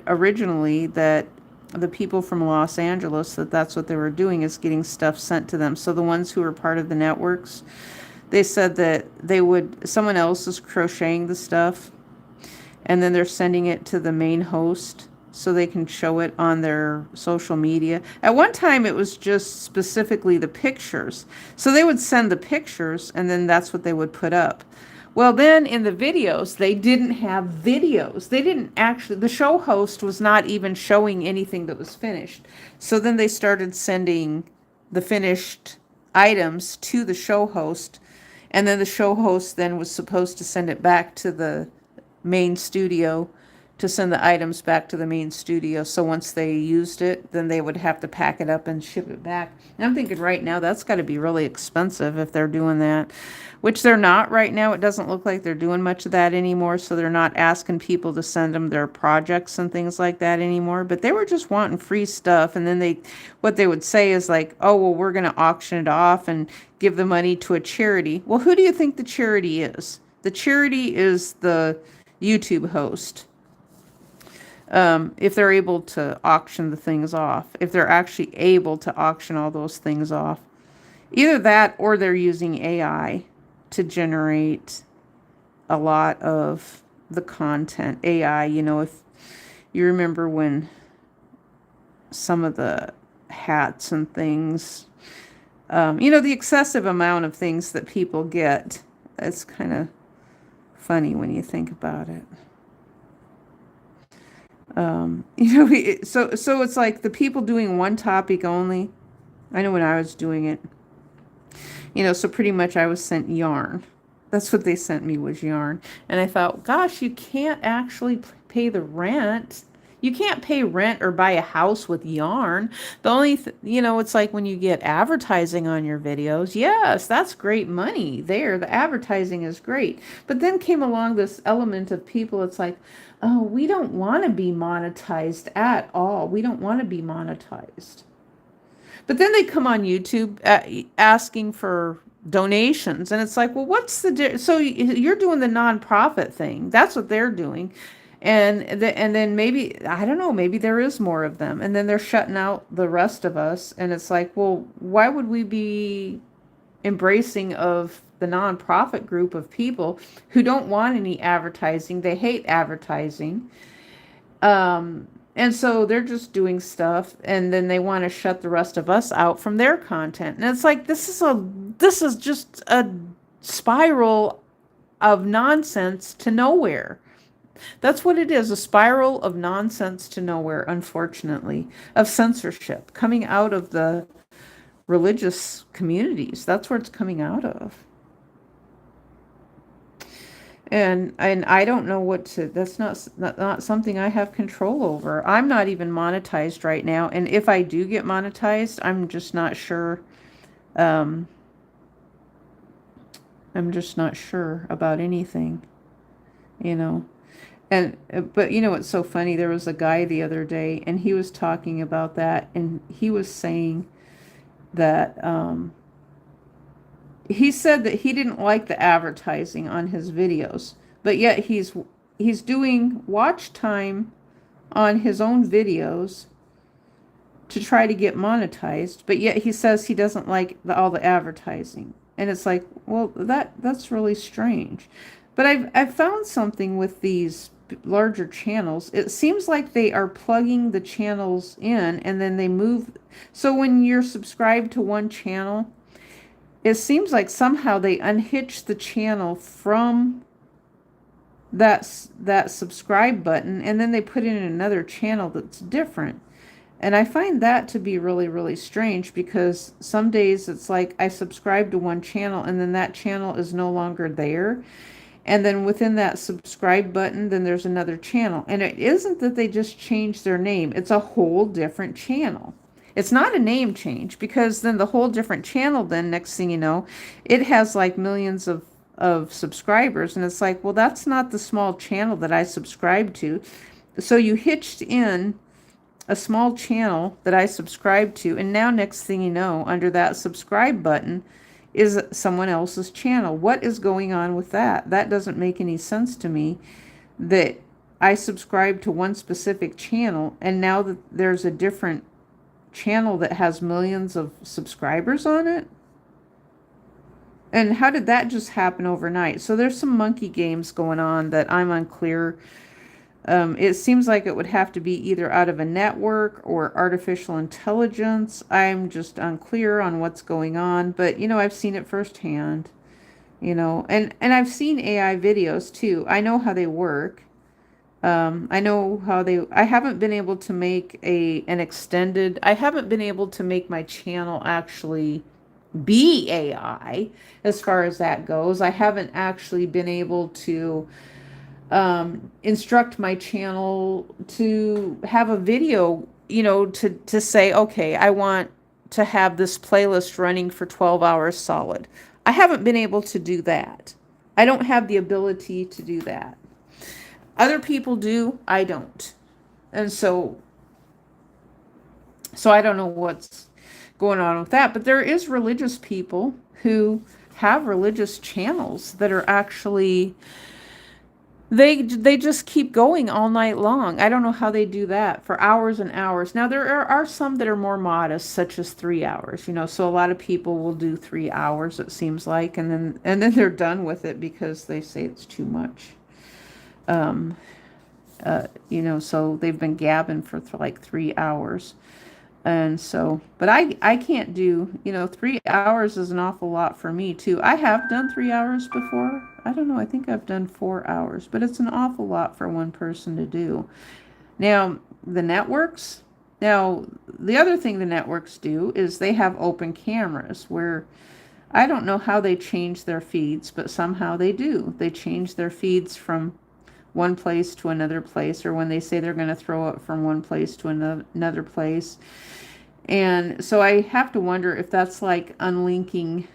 originally that the people from Los Angeles, that's what they were doing, is getting stuff sent to them. So the ones who were part of the networks, they said that someone else is crocheting the stuff, and then they're sending it to the main host so they can show it on their social media. At one time, it was just specifically the pictures. So they would send the pictures, and then that's what they would put up. Well, then in the videos, they didn't have videos. The show host was not even showing anything that was finished. So then they started sending the finished items to the show host, and then the show host then was supposed to send it back to the main studio, to send the items back to the main studio. So once they used it, then they would have to pack it up and ship it back. And I'm thinking right now that's got to be really expensive if they're doing that, which they're not right now. It doesn't look like they're doing much of that anymore. So they're not asking people to send them their projects and things like that anymore. But they were just wanting free stuff. And then what they would say is like, oh, well, we're going to auction it off and give the money to a charity. Well, who do you think the charity is? The charity is the YouTube host. If they're able to auction the things off, if they're actually able to auction all those things off. Either that, or they're using AI to generate a lot of the content. AI, if you remember when some of the hats and things, the excessive amount of things that people get, it's kind of funny when you think about it. So it's like the people doing one topic only. I know when I was doing it, so pretty much I was sent yarn. That's what they sent me, was yarn. And I thought, gosh, you can't actually pay the rent. You can't pay rent or buy a house with yarn. The only, it's like when you get advertising on your videos. Yes, that's great money there. The advertising is great. But then came along this element of people. It's like, oh, we don't want to be monetized at all. We don't want to be monetized. But then they come on YouTube asking for donations. And it's like, well, what's the so you're doing the nonprofit thing. That's what they're doing. And then maybe, I don't know, maybe there is more of them. And then they're shutting out the rest of us. And it's like, well, why would we be embracing of the nonprofit group of people who don't want any advertising? They hate advertising. And so they're just doing stuff, and then they want to shut the rest of us out from their content. And it's like, this is just a spiral of nonsense to nowhere. That's what it is, a spiral of nonsense to nowhere, unfortunately, of censorship coming out of the religious communities. That's where it's coming out of. And I don't know what to, that's not something I have control over. I'm not even monetized right now. And if I do get monetized, I'm just not sure. I'm just not sure about anything, you know. And, but you know, what's so funny? There was a guy the other day, and he was talking about that, and he was saying that, he said that he didn't like the advertising on his videos, but yet he's doing watch time on his own videos to try to get monetized, but yet he says he doesn't like all the advertising. And it's like, well, that's really strange. But I've found something with these larger channels. It seems like they are plugging the channels in, and then they move. So when you're subscribed to one channel, it seems like somehow they unhitch the channel from that subscribe button, and then they put in another channel that's different. And I find that to be really, really strange, because some days it's like I subscribe to one channel, and then that channel is no longer there. And then within that subscribe button, then there's another channel. And it isn't that they just changed their name. It's a whole different channel. It's not a name change, because then the whole different channel, then next thing you know, it has like millions of subscribers. And it's like, well, that's not the small channel that I subscribe to. So you hitched in a small channel that I subscribe to, and now next thing you know, under that subscribe button is someone else's channel. What is going on with that? That doesn't make any sense to me, that I subscribe to one specific channel, and now that there's a different channel that has millions of subscribers on it. And how did that just happen overnight? So there's some monkey games going on that I'm unclear. It seems like it would have to be either out of a network or artificial intelligence. I'm just unclear on what's going on, but you know, I've seen it firsthand, you know, and I've seen AI videos too. I know how they work. I know how I haven't been able to make I haven't been able to make my channel actually be AI as far as that goes. I haven't actually been able to instruct my channel to have a video, you know, to say, okay, I want to have this playlist running for 12 hours solid. I haven't been able to do that. I don't have the ability to do that. Other people do, I don't. And so I don't know what's going on with that, but there is religious people who have religious channels that are actually, they just keep going all night long. I don't know how they do that for hours and hours. Now there are some that are more modest, such as 3 hours, you know, so a lot of people will do 3 hours, it seems like, and then they're done with it because they say it's too much. You know, so they've been gabbing for like 3 hours. And so, but I can't do, you know, 3 hours is an awful lot for me too. I have done 3 hours before. I don't know. I think I've done 4 hours, but it's an awful lot for one person to do. Now, the networks, the other thing the networks do is they have open cameras where I don't know how they change their feeds, but somehow they do. They change their feeds from one place to another place, or when they say they're going to throw it from one place to another place. And so I have to wonder if that's like uncoupling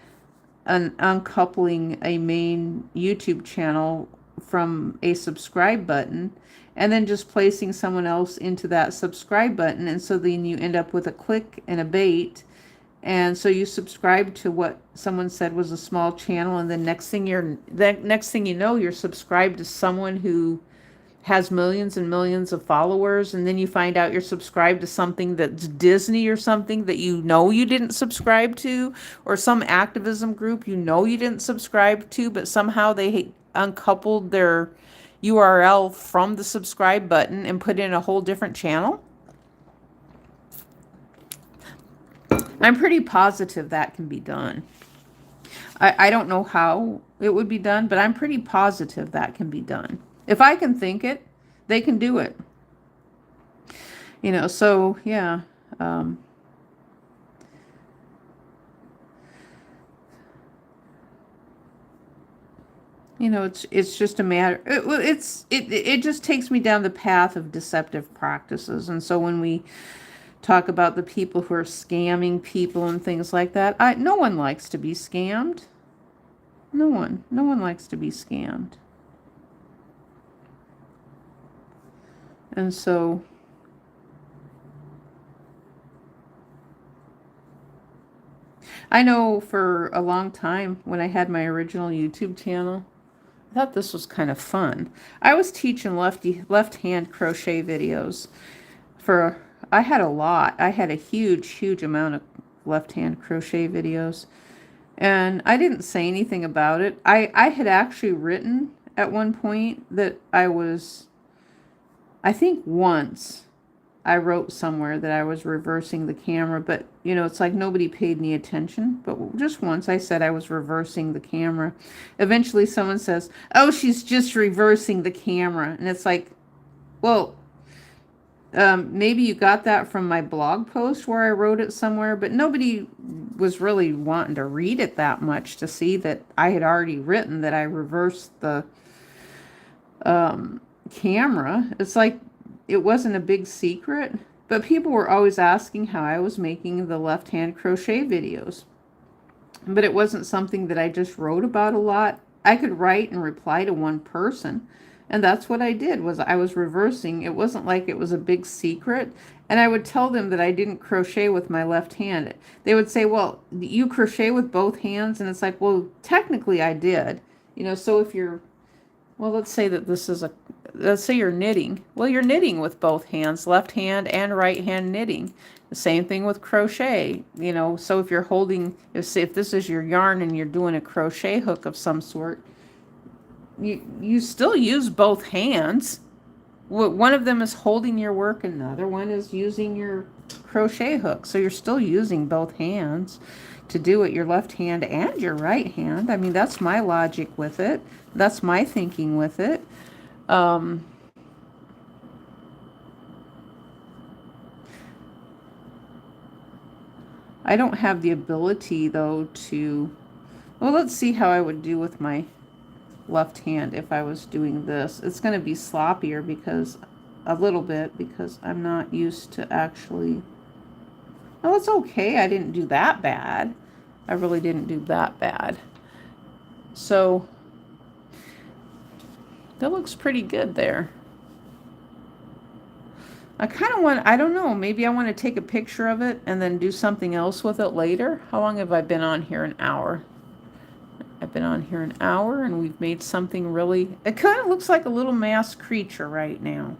a main YouTube channel from a subscribe button, and then just placing someone else into that subscribe button. And so then you end up with a click and a bait, And so you subscribe to what someone said was a small channel, and then next thing you know, you're subscribed to someone who has millions and millions of followers, and then you find out you're subscribed to something that's Disney or something that you know you didn't subscribe to, or some activism group you know you didn't subscribe to, but somehow they uncoupled their URL from the subscribe button and put in a whole different channel. I'm pretty positive that can be done. I don't know how it would be done, but I'm pretty positive that can be done. If I can think it, they can do it. You know, so yeah. You know, it's just a matter. It just takes me down the path of deceptive practices, and so when we talk about the people who are scamming people and things like that, no one likes to be scammed. No one likes to be scammed. And so I know for a long time when I had my original YouTube channel, I thought this was kind of fun. I was teaching left-hand crochet videos I had a lot. I had a huge amount of left-hand crochet videos. And I didn't say anything about it. I had actually written at one point that I think once I wrote somewhere that I was reversing the camera, but you know, it's like nobody paid any attention. But just once I said I was reversing the camera. Eventually someone says, "Oh, she's just reversing the camera." And it's like, well, maybe you got that from my blog post where I wrote it somewhere, but nobody was really wanting to read it that much to see that I had already written that I reversed the camera. It's like it wasn't a big secret, but people were always asking how I was making the left-hand crochet videos. But it wasn't something that I just wrote about a lot. I could write and reply to one person, and that's what I did. Was I was reversing. It wasn't like it was a big secret. And I would tell them that I didn't crochet with my left hand. They would say, "Well, you crochet with both hands?" And it's like, well, technically I did. You know, so if you're, well, let's say that let's say you're knitting. Well, you're knitting with both hands, left hand and right hand knitting. The same thing with crochet, you know, so if you're holding, if this is your yarn and you're doing a crochet hook of some sort, you still use both hands. One of them is holding your work and the other one is using your crochet hook. So you're still using both hands to do it, your left hand and your right hand. I mean, that's my logic with it. That's my thinking with it. I don't have the ability, though, well, let's see how I would do with my left hand if I was doing this. It's going to be sloppier a little bit, because I'm not used to actually, oh, it's okay. I didn't do that bad. I really didn't do that bad. So that looks pretty good there. I kind of want, I don't know, maybe I want to take a picture of it and then do something else with it later. How long have I been on here? An hour. I've been on here an hour and we've made something really, it kind of looks like a little masked creature right now.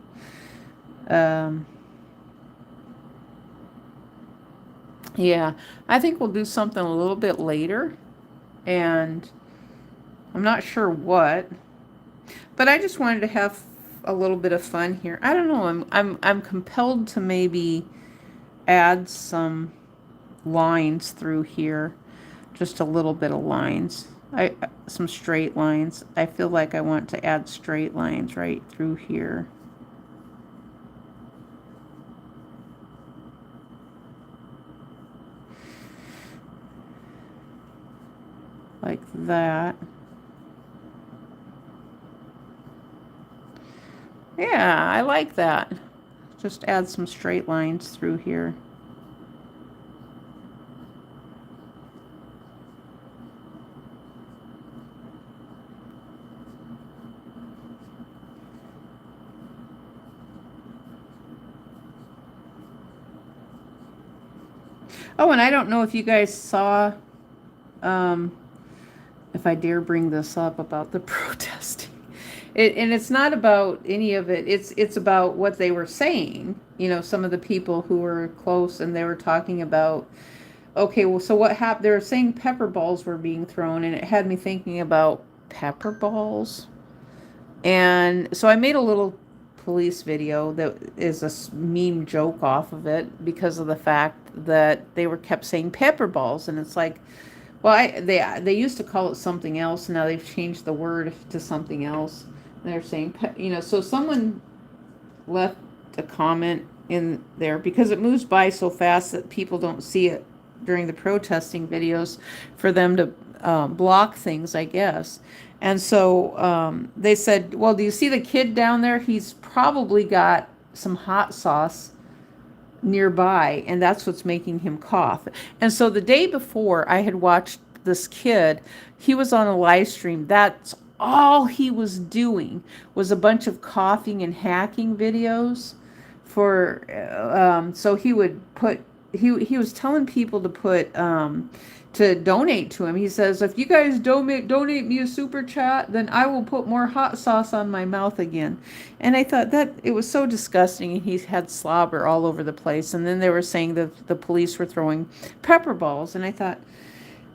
Yeah, I think we'll do something a little bit later, and I'm not sure what, but I just wanted to have a little bit of fun here. I don't know, I'm compelled to maybe add some lines through here, just a little bit of lines. Some straight lines. I feel like I want to add straight lines right through here. Like that. Yeah, I like that. Just add some straight lines through here. Oh, and I don't know if you guys saw, um, if I dare bring this up about the protesting. And it's not about any of it. It's about what they were saying. You know, some of the people who were close, and they were talking about, okay, well, so what happened? They were saying pepper balls were being thrown, and it had me thinking about pepper balls. And so I made a little police video that is a meme joke off of it because of the fact that they were kept saying pepper balls, and it's like, well, they used to call it something else. Now they've changed the word to something else. They're saying, so someone left a comment in there because it moves by so fast that people don't see it during the protesting videos for them to block things, I guess. And so they said, well, do you see the kid down there? He's probably got some hot sauce nearby, and that's what's making him cough. And so the day before, I had watched this kid. He was on a live stream. That's all he was doing was a bunch of coughing and hacking videos for so he would put he was telling people to put to donate to him. He says, if you guys donate me a super chat, then I will put more hot sauce on my mouth again. And I thought that it was so disgusting, and he had slobber all over the place. And then they were saying that the police were throwing pepper balls, and I thought,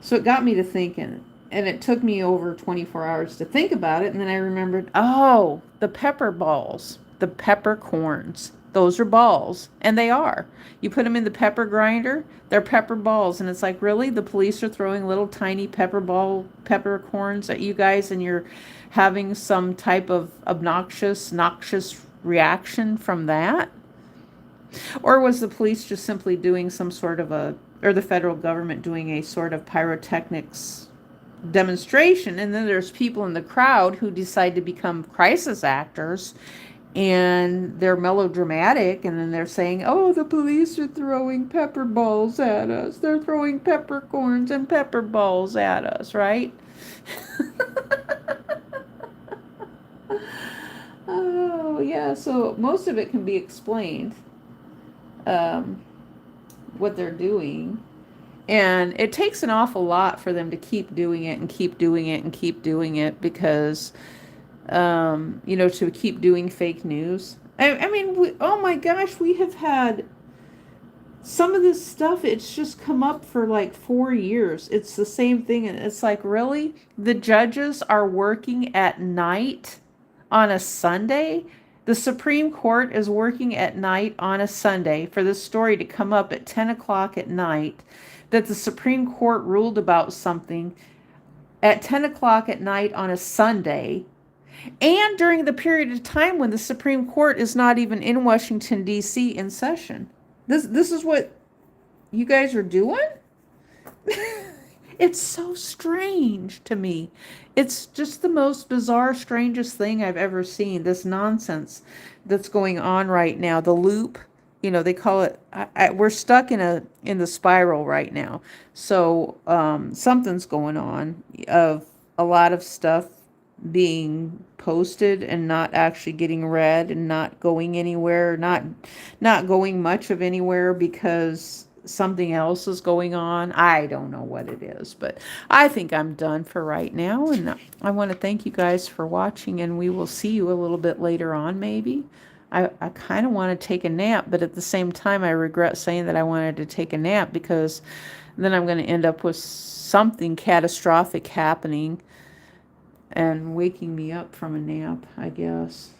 so it got me to thinking. And it took me over 24 hours to think about it. And then I remembered, oh, the pepper balls, the peppercorns. Those are balls. And they are. You put them in the pepper grinder, they're pepper balls. And it's like, really? The police are throwing little tiny peppercorns at you guys, and you're having some type of noxious reaction from that? Or was the police just simply doing some sort of or the federal government doing a sort of pyrotechnics demonstration, and then there's people in the crowd who decide to become crisis actors, and they're melodramatic, and then they're saying, oh, the police are throwing pepper balls at us, they're throwing peppercorns and pepper balls at us, right? Oh yeah, so most of it can be explained, what they're doing. And it takes an awful lot for them to keep doing it and keep doing it and keep doing it because, to keep doing fake news. I mean, oh my gosh, we have had some of this stuff. It's just come up for like 4 years. It's the same thing. And it's like, really? The judges are working at night on a Sunday? The Supreme Court is working at night on a Sunday for this story to come up at 10 o'clock at night, that the Supreme Court ruled about something at 10 o'clock at night on a Sunday, and during the period of time when the Supreme Court is not even in Washington, D.C. in session. This is what you guys are doing? It's so strange to me. It's just the most bizarre, strangest thing I've ever seen. This nonsense that's going on right now. The loop, they call it. We're stuck in the spiral right now. So something's going on of a lot of stuff being posted and not actually getting read and not going anywhere, not going much of anywhere because something else is going on. I don't know what it is, but I think I'm done for right now. And I want to thank you guys for watching, and we will see you a little bit later on, maybe. I kind of want to take a nap, but at the same time, I regret saying that I wanted to take a nap because then I'm going to end up with something catastrophic happening and waking me up from a nap, I guess.